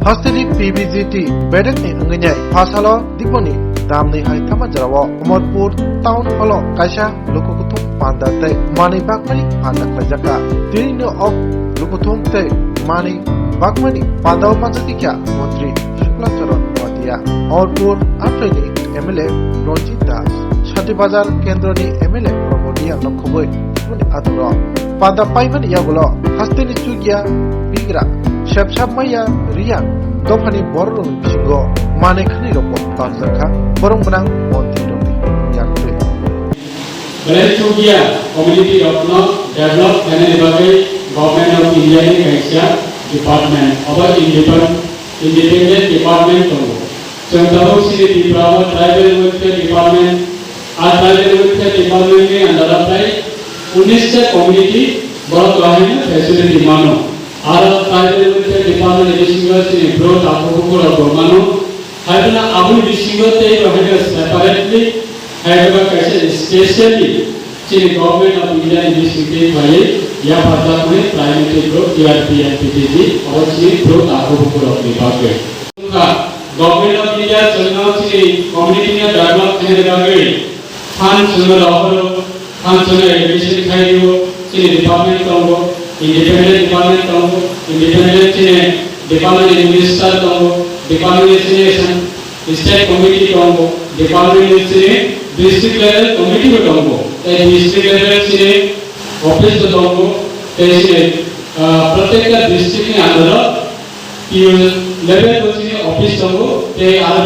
hastidi PBGT bedek ni angngai phasalo diponi damni hai thama jarawo Amarpur town hall kaisa lokokuthum pandate mani bakmani pandak lajaka dirino ok lokokuthum te mani bakmani pandaw majaki kya mantri Shukla Charan Wadia Amarpur Afreni MLA Ranjit Das Shati Bazar Kendroni MLA Promodia Lokhoboi diponi aduro pada paimani yagulo hastini chugia bigra Shepshap Maya Rian Dofani Borong Singo Mane Khani Roko Tanzaka Borong Benang Monti Doni Yakre Berechugia Community Develop and Government of India Asia Department our independent department Chandau City Bravo Tribal Welfare Department Tribal Welfare Department के अंदर अपने 19 community बहुत line facility मानो tribal welfare department district growth approval of Romano हाइपना Abul district ते रहेगा separately हाइपना कैसे especially चीन government of India district के भाई या पता में primary growth TRP and PTG और चीन growth approval of department government of India चलना चीन community में develop करने लगे fund चलना ऑफर fund चलना education खाइयो चीन department करो independent department kamu independent cine department minister kamu department cine state committee kamu department cine district level committee kamu district level cine office kamu cine प्रत्येक district में अंदर level cine office kamu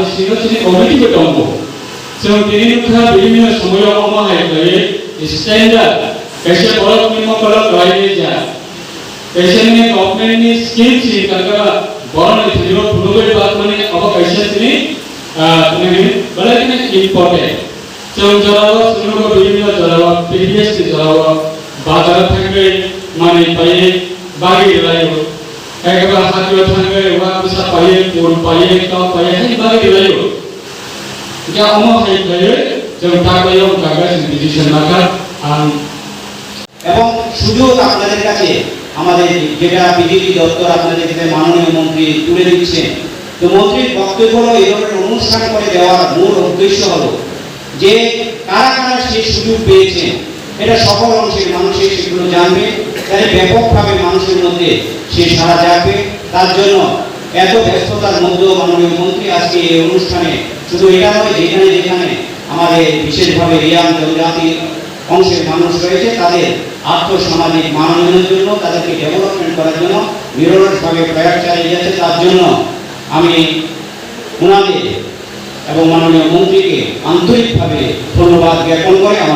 district cine committee kamu so तीन का विभिन्न समय अमा है तो standard कैसे परक नियम परक लाइने जा कैसे ने गवर्नमेंट ने स्कीम सी करके बॉर्न जो फुलगेट बात माने अब कैसे से ने बड़ा कि इंपॉर्टेंट जो जरावा सुनो को विभिन्न जरावा पीडीएस के जरावा बाजार थंगे माने पाए बागी लायो एक बार हाथ थंगे वा कुछ पाए कोन पाए का पाए है बागी लायो क्या अमा है गए जब ताकयो कागज डिसीजन लाकर এবং সুযোগ আপনাদের কাছে আমাদের যেটা বিজেপি দপ্তর আপনাদের কাছে মাননীয় মন্ত্রী তুলে দিচ্ছেন তো মন্ত্রীর বক্তব্য হলো এই ধরনের অনুষ্ঠান করে দেওয়ার মূল উদ্দেশ্য হলো যে কারা কারা সেই সুযোগ পেয়েছেন এটা সকল অংশের মানুষের সেগুলো জানবে তাই ব্যাপকভাবে মানুষের মধ্যে সেই সাড়া যাবে তার জন্য এত ব্যস্ততার মধ্যেও মাননীয় মন্ত্রী আজকে এই অনুষ্ঠানে শুধু এটা নয় যেখানে যেখানে আমাদের বিশেষভাবে রিয়াং জনজাতি অংশের মানুষ রয়েছে তাদের আর্থসামাজিক মানোন্নয়নের জন্য তাদেরকে ডেভেলপমেন্ট করার জন্য নিরলসভাবে প্রয়াস চালিয়ে যাচ্ছে তার জন্য আমি ওনাদের এবং মাননীয় মন্ত্রীকে আন্তরিকভাবে ধন্যবাদ জ্ঞাপন করে আমার